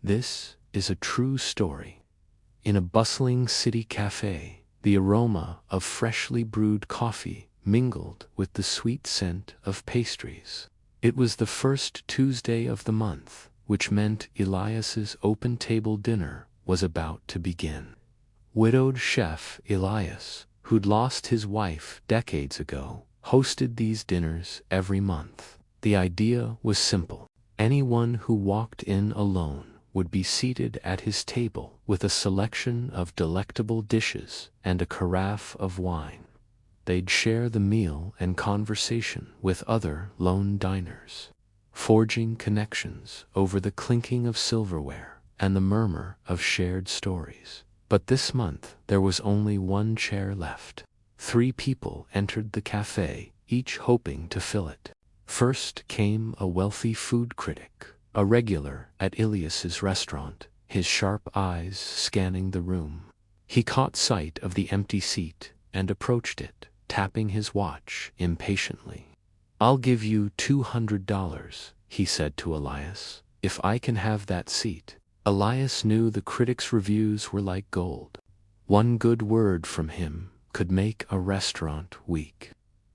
This is a true story. In a bustling city cafe, the aroma of freshly brewed coffee mingled with the sweet scent of pastries. It was the first Tuesday of the month, which meant Elias's open table dinner was about to begin. Widowed chef Elias, who'd lost his wife decades ago, hosted these dinners every month. The idea was simple. Anyone who walked in alone would be seated at his table with a selection of delectable dishes and a carafe of wine. They'd share the meal and conversation with other lone diners, forging connections over the clinking of silverware and the murmur of shared stories. But this month there was only one chair left. 3 people entered the cafe, each hoping to fill it. First came a wealthy food critic, a regular at Elias's restaurant, his sharp eyes scanning the room. He caught sight of the empty seat and approached it, tapping his watch impatiently. "I'll give you $200, he said to Elias, "if I can have that seat." Elias knew the critic's reviews were like gold. One good word from him could make a restaurant weak.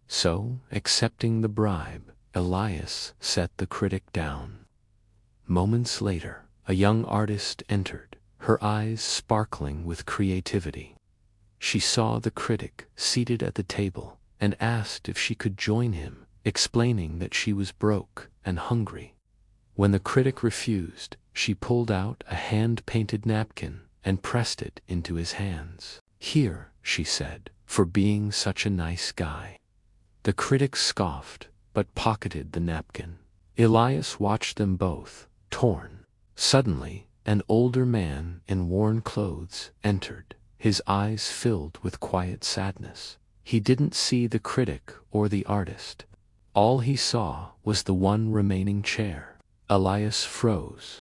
So, accepting the bribe, Elias set the critic down. Moments later, a young artist entered, her eyes sparkling with creativity. She saw the critic seated at the table and asked if she could join him, explaining that she was broke and hungry. When the critic refused, she pulled out a hand-painted napkin and pressed it into his hands. "Here," she said, "for being such a nice guy." The critic scoffed, but pocketed the napkin. Elias watched them both, torn. Suddenly, an older man in worn clothes entered, his eyes filled with quiet sadness. He didn't see the critic or the artist. All he saw was the one remaining chair. Elias froze.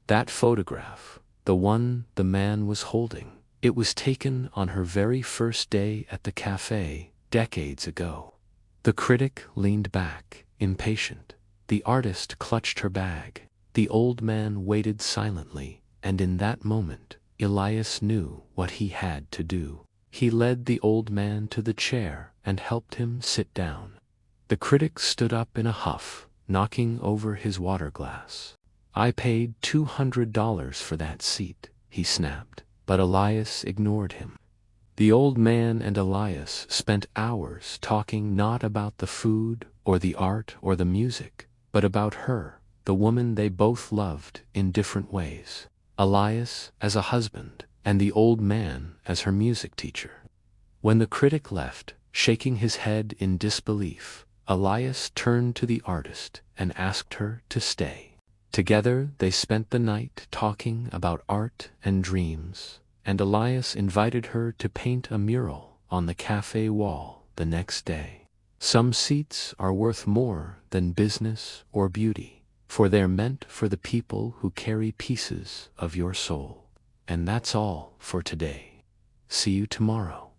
That photograph, the one the man was holding, it was taken on her very first day at the cafe, decades ago. The critic leaned back, impatient. The artist clutched her bag. The old man waited silently, and in that moment, Elias knew what he had to do. He led the old man to the chair and helped him sit down. The critic stood up in a huff, knocking over his water glass. "I paid $200 for that seat," he snapped, but Elias ignored him. The old man and Elias spent hours talking not about the food or the art or the music, but about her, the woman they both loved in different ways. Elias as a husband, and the old man as her music teacher. When the critic left, shaking his head in disbelief, Elias turned to the artist and asked her to stay. Together they spent the night talking about art and dreams, and Elias invited her to paint a mural on the cafe wall the next day. Some seats are worth more than business or beauty, for they're meant for the people who carry pieces of your soul. And that's all for today. See you tomorrow.